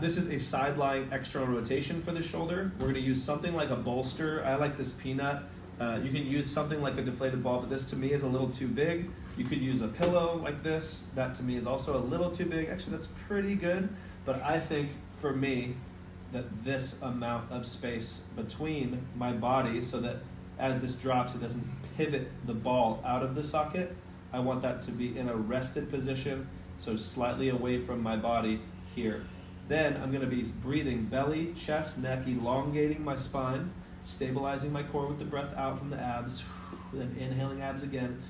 This is a side-lying external rotation for the shoulder. We're gonna use something like a bolster. I like this peanut. You can use something like a deflated ball, but this to me is a little too big. You could use a pillow like this. That to me is also a little too big. Actually, that's pretty good. But I think for me, that this amount of space between my body, so that as this drops, it doesn't pivot the ball out of the socket. I want that to be in a rested position, so slightly away from my body here. Then I'm gonna be breathing belly, chest, neck, elongating my spine, stabilizing my core with the breath out from the abs, then inhaling abs again.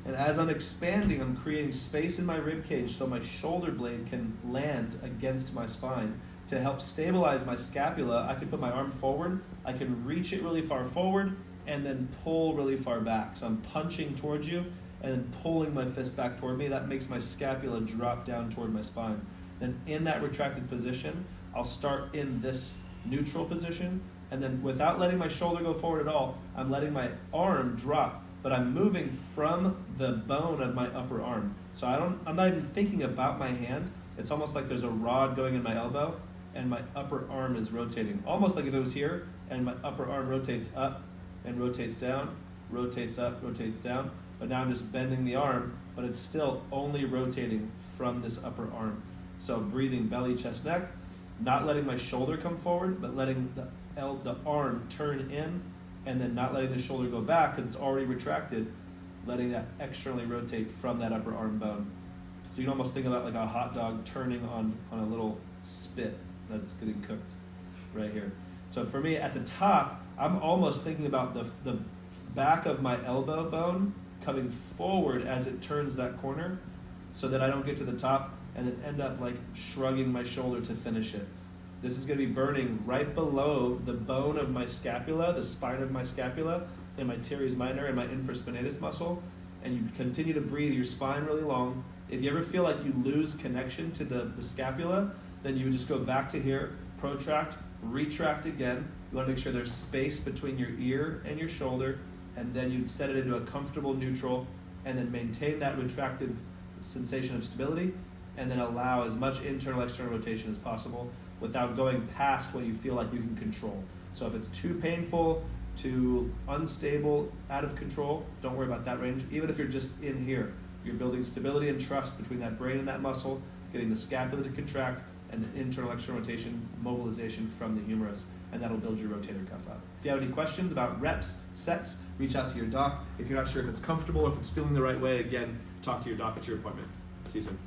And as I'm expanding, I'm creating space in my rib cage so my shoulder blade can land against my spine. To help stabilize my scapula, I can put my arm forward, I can reach it really far forward, and then pull really far back. So I'm punching towards you, and then pulling my fist back toward me. That makes my scapula drop down toward my spine. Then in that retracted position, I'll start in this neutral position, and then without letting my shoulder go forward at all, I'm letting my arm drop, but I'm moving from the bone of my upper arm. So I'm not even thinking about my hand. It's almost like there's a rod going in my elbow, and my upper arm is rotating. Almost like if it was here, and my upper arm rotates up and rotates down, rotates up, rotates down. But now I'm just bending the arm, but it's still only rotating from this upper arm. So breathing belly, chest, neck, not letting my shoulder come forward, but letting the arm turn in, and then not letting the shoulder go back because it's already retracted, letting that externally rotate from that upper arm bone. So you can almost think about like a hot dog turning on a little spit that's getting cooked right here. So for me, at the top, I'm almost thinking about the back of my elbow bone coming forward as it turns that corner, so that I don't get to the top and then end up like shrugging my shoulder to finish it. This is gonna be burning right below the bone of my scapula, the spine of my scapula, and my teres minor and my infraspinatus muscle. And you continue to breathe your spine really long. If you ever feel like you lose connection to the scapula, then you would just go back to here, protract, retract again. You wanna make sure there's space between your ear and your shoulder, and then you'd set it into a comfortable neutral, and then maintain that retractive sensation of stability, and then allow as much internal external rotation as possible without going past what you feel like you can control. So if it's too painful, too unstable, out of control, don't worry about that range. Even if you're just in here, you're building stability and trust between that brain and that muscle, getting the scapula to contract, and the internal external rotation, mobilization from the humerus, and that'll build your rotator cuff up. If you have any questions about reps, sets, reach out to your doc. If you're not sure if it's comfortable or if it's feeling the right way, again, talk to your doc at your appointment. See you soon.